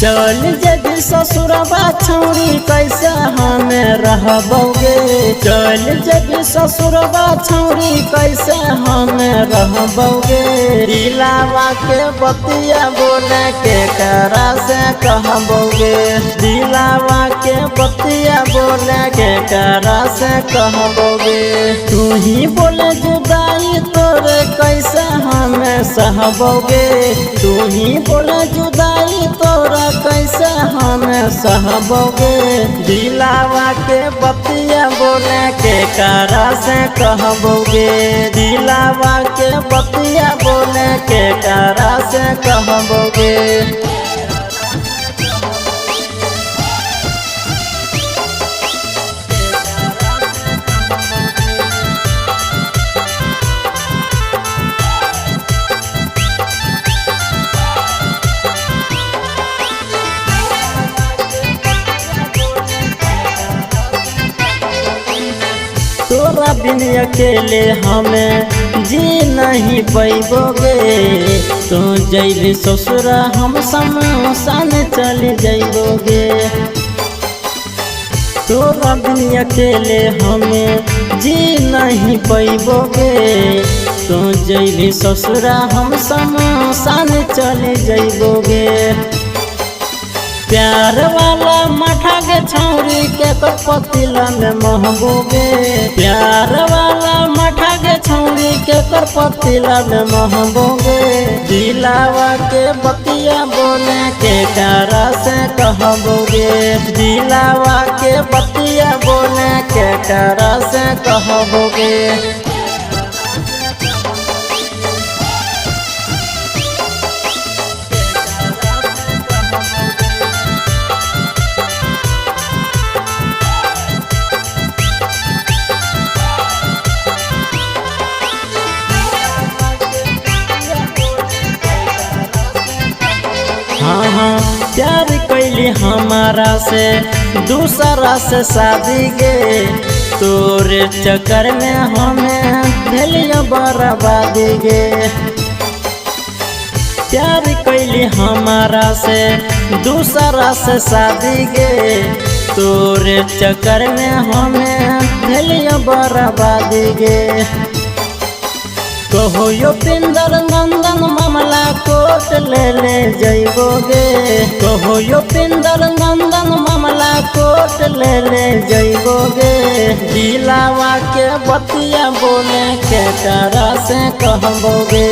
चल जब ससुरबा छौरी कैसे हमें रहबोगे। चल जब ससुरबा छौरी कैसे हमें रहबोगे। दिलावा के बतिया बोले के करा से कहबोगे। दिलावा के बतिया बोले के करा से कहबोगे। तू ही बोले जुदाई तोरे कैसे हमें सहबोगे। तू ही बोले जुदाई तोरा कैसे हमें सहबोगे। दिलावा के बतिया बोले के करा से कहबोगे। दिलावा के बतिया बोले के करा से कहबोगे। तोरा बिन अकेले हमें जी नहीं पैबोगे। तो जैबी ससुरा हम शमशान चली जैबोगे। तोरा बिन अकेले हमें जी नहीं पैबोगे। तो जैबी ससुरा हम शमशान चली जैबोगे। प्यार वाला मठा के छौरी के पतिला में महबूबे। प्यार वाला मठा के छौरी के पतिला में महबूबे। दिलावा के बतिया बोले के करा से कहबोगे। दिलावा के बतिया बोले के करा से कहबोगे। हाँ प्यार कैली हमारा से दूसरा से शादी गे। तोरे चक्कर में हमें भेलिया बर्बादी गे। प्यार कैली हमारा से दूसरा से शादी गे। तोरे चक्कर में हमें भेलिया बर्बादी गे। कहो यो पिंदर नंदन मामला कोर्ट ले जैबोगे। कहो यो पिंदर नंदन मामला कोर्ट ले जैबोगे। दिलावा के बतिया बोले के करा से कहबोगे।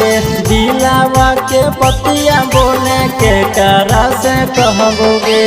दिलावा के बतिया बोले के करा से कहबोगे।